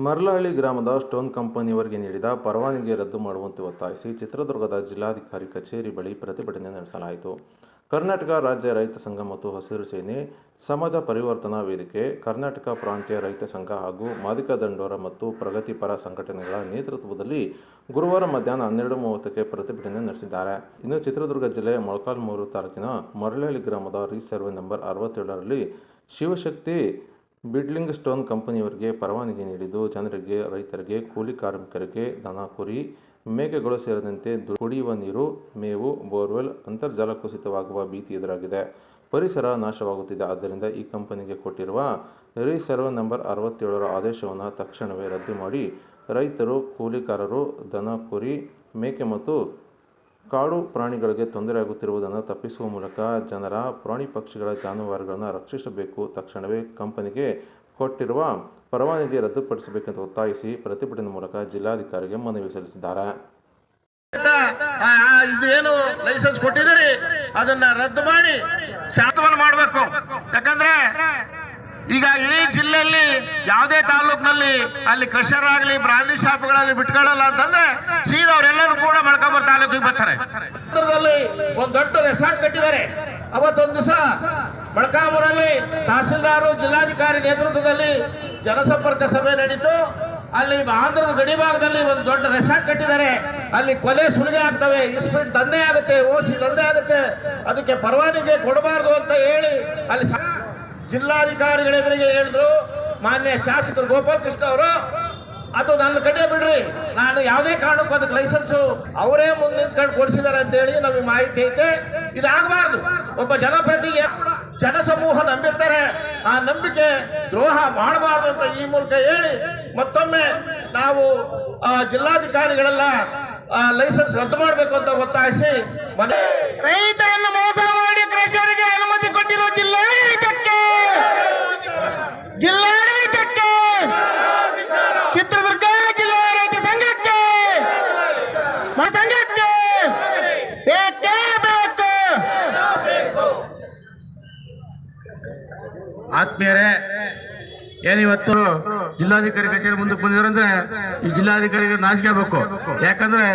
ಮರ್ಲಹಳ್ಳಿ ಗ್ರಾಮದ ಸ್ಟೋನ್ ಕಂಪನಿಯವರಿಗೆ ನೀಡಿದ ಪರವಾನಗಿ ರದ್ದು ಮಾಡುವಂತೆ ಒತ್ತಾಯಿಸಿ ಚಿತ್ರದುರ್ಗದ ಜಿಲ್ಲಾಧಿಕಾರಿ ಕಚೇರಿ ಬಳಿ ಪ್ರತಿಭಟನೆ ನಡೆಸಲಾಯಿತು. ಕರ್ನಾಟಕ ರಾಜ್ಯ ರೈತ ಸಂಘ ಮತ್ತು ಹಸಿರು ಸೇನೆ, ಸಮಾಜ ಪರಿವರ್ತನಾ ವೇದಿಕೆ, ಕರ್ನಾಟಕ ಪ್ರಾಂತೀಯ ರೈತ ಸಂಘ ಹಾಗೂ ಮಾದಿಗ ದಂಡೋರ ಮತ್ತು ಪ್ರಗತಿಪರ ಸಂಘಟನೆಗಳ ನೇತೃತ್ವದಲ್ಲಿ ಗುರುವಾರ ಮಧ್ಯಾಹ್ನ 12:30ಕ್ಕೆ ಪ್ರತಿಭಟನೆ ನಡೆಸಿದ್ದಾರೆ. ಇನ್ನು ಚಿತ್ರದುರ್ಗ ಜಿಲ್ಲೆಯ ಮೊಳಕಾಲ್ಮೂರು ತಾಲೂಕಿನ ಮರಳಹಳ್ಳಿ ಗ್ರಾಮದ ಸರ್ವೆ ನಂಬರ್ 67ರಲ್ಲಿ ಶಿವಶಕ್ತಿ ಬಿಲ್ಡಿಂಗ್ ಸ್ಟೋನ್ ಕಂಪನಿಯವರಿಗೆ ಪರವಾನಗಿ ನೀಡಿದ್ದು, ಜನರಿಗೆ, ರೈತರಿಗೆ, ಕೂಲಿ ಕಾರ್ಮಿಕರಿಗೆ ದನ, ಕುರಿ, ಮೇಕೆಗಳು ಸೇರಿದಂತೆ ಕುಡಿಯುವ ನೀರು, ಮೇವು, ಬೋರ್ವೆಲ್, ಅಂತರ್ಜಲ ಕುಸಿತವಾಗುವ ಭೀತಿ ಎದುರಾಗಿದೆ. ಪರಿಸರ ನಾಶವಾಗುತ್ತಿದೆ. ಆದ್ದರಿಂದ ಈ ಕಂಪನಿಗೆ ಕೊಟ್ಟಿರುವ ಸರ್ವೆ ನಂಬರ್ 67ರ ಆದೇಶವನ್ನು ತಕ್ಷಣವೇ ರದ್ದು ಮಾಡಿ ರೈತರು, ಕೂಲಿಕಾರರು, ದನ, ಕುರಿ, ಮೇಕೆ ಮತ್ತು ಕಾಡು ಪ್ರಾಣಿಗಳಿಗೆ ತೊಂದರೆಯಾಗುತ್ತಿರುವುದನ್ನು ತಪ್ಪಿಸುವ ಮೂಲಕ ಜನರ, ಪ್ರಾಣಿ ಪಕ್ಷಿಗಳ ಜಾನುವಾರುಗಳನ್ನು ರಕ್ಷಿಸಬೇಕು. ತಕ್ಷಣವೇ ಕಂಪನಿಗೆ ಕೊಟ್ಟಿರುವ ಪರವಾನಗಿ ರದ್ದುಪಡಿಸಬೇಕೆಂದು ಒತ್ತಾಯಿಸಿ ಪ್ರತಿಭಟನೆ ಮೂಲಕ ಜಿಲ್ಲಾಧಿಕಾರಿಗೆ ಮನವಿ ಸಲ್ಲಿಸಿದ್ದಾರೆ. ಇದೇನು ಲೈಸೆನ್ಸ್ ಕೊಟ್ಟಿದ್ದೀರಿ ಅದನ್ನ ರದ್ದು ಮಾಡಿ ಶಾಂತವನ್ನು ಮಾಡಬೇಕು. ಯಾಕಂದ್ರೆ ಈಗ ಇಡೀ ಜಿಲ್ಲೆಯಲ್ಲಿ ಯಾವುದೇ ತಾಲೂಕಿನಲ್ಲಿ ಅಲ್ಲಿ ಕ್ರಷರ್ ಆಗಲಿ, ಬ್ರಾಂದಿ ಶಾಪ್ಗಳಲ್ಲಿ ಬಿಟ್ಕೊಳ್ಳಲ್ಲ ಅಂತಂದ್ರೆ ಸೀದಾ ಅವರೆಲ್ಲರೂ ಕೂಡ ಮೊಳಕಾಲ್ಮೂರು ತಾಲೂಕಿಗೆ ಬರ್ತಾರೆ. ಒಂದು ದೊಡ್ಡ ರೆಸಾರ್ಟ್ ಕಟ್ಟಿದ್ದಾರೆ. ಅವತ್ತೊಂದು ದಿವಸ ಮೊಳಕಾಲ್ಮೂರಲ್ಲಿ ತಹಸೀಲ್ದಾರು, ಜಿಲ್ಲಾಧಿಕಾರಿ ನೇತೃತ್ವದಲ್ಲಿ ಜನಸಂಪರ್ಕ ಸಭೆ ನಡೀತು. ಅಲ್ಲಿ ಆಂಧ್ರದ ಗಡಿ ಭಾಗದಲ್ಲಿ ಒಂದು ದೊಡ್ಡ ರೆಸಾರ್ಟ್ ಕಟ್ಟಿದ್ದಾರೆ. ಅಲ್ಲಿ ಕೊಲೆ ಸುಲಿಗೆ ಆಗ್ತವೆ, ಇಸ್ಪೀಟ್ ದಂಧೆ ಆಗುತ್ತೆ, ಓಸಿ ದಂಧೆ ಆಗುತ್ತೆ. ಅದಕ್ಕೆ ಪರವಾನಗಿ ಕೊಡಬಾರ್ದು ಅಂತ ಹೇಳಿ ಅಲ್ಲಿ ಜಿಲ್ಲಾಧಿಕಾರಿಗಳ ಎದುರಿಗೆ ಹೇಳಿದ್ರು. ಮಾನ್ಯ ಶಾಸಕರು ಗೋಪಾಲ್ ಕೃಷ್ಣ ಅವರು, ಅದು ನನ್ನ ಕಡೆ ಬಿಡ್ರಿ, ನಾನು ಯಾವುದೇ ಕಾರಣಕ್ಕೂ ಅದಕ್ಕೆ ಲೈಸೆನ್ಸು ಅವರೇ ಮುಂದೆ ನಿಂತ್ಕೊಂಡು ಕೊಡಿಸಿದ್ದಾರೆ ಅಂತೇಳಿ ನಮಗೆ ಮಾಹಿತಿ ಐತೆ. ಇದಾಗಬಾರ್ದು. ಒಬ್ಬ ಜನಪ್ರತಿನಿಧಿ ಜನಸಮೂಹ ನಂಬಿರ್ತಾರೆ, ಆ ನಂಬಿಕೆ ದ್ರೋಹ ಮಾಡಬಾರ್ದು ಅಂತ ಈ ಮೂಲಕ ಹೇಳಿ ಮತ್ತೊಮ್ಮೆ ನಾವು ಜಿಲ್ಲಾಧಿಕಾರಿಗಳೆಲ್ಲ ಲೈಸೆನ್ಸ್ ರದ್ದು ಮಾಡಬೇಕು ಅಂತ ಒತ್ತಾಯಿಸಿ ರೈತರನ್ನು ಮೋಸ ಮಾಡಿ ಕೃಷಿಕರಿಗೆ ಅನುಮತಿ ಕೊಟ್ಟಿರೋ ಜಿಲ್ಲಾಡಳಿತಕ್ಕೆ ಚಿತ್ರದುರ್ಗ ಜಿಲ್ಲಾ ರೈತ ಸಂಘಕ್ಕೆ ಬೇಕೇ ಬೇಕು. ಆತ್ಮೀಯರೇ, ಏನಿವತ್ತು ಜಿಲ್ಲಾಧಿಕಾರಿ ಕಚೇರಿ ಮುಂದಕ್ಕೆ ಬಂದಿರಂದ್ರೆ ಈ ಜಿಲ್ಲಾಧಿಕಾರಿಗೆ ನಾಚಿಕೆ ಬೇಕು. ಯಾಕಂದ್ರೆ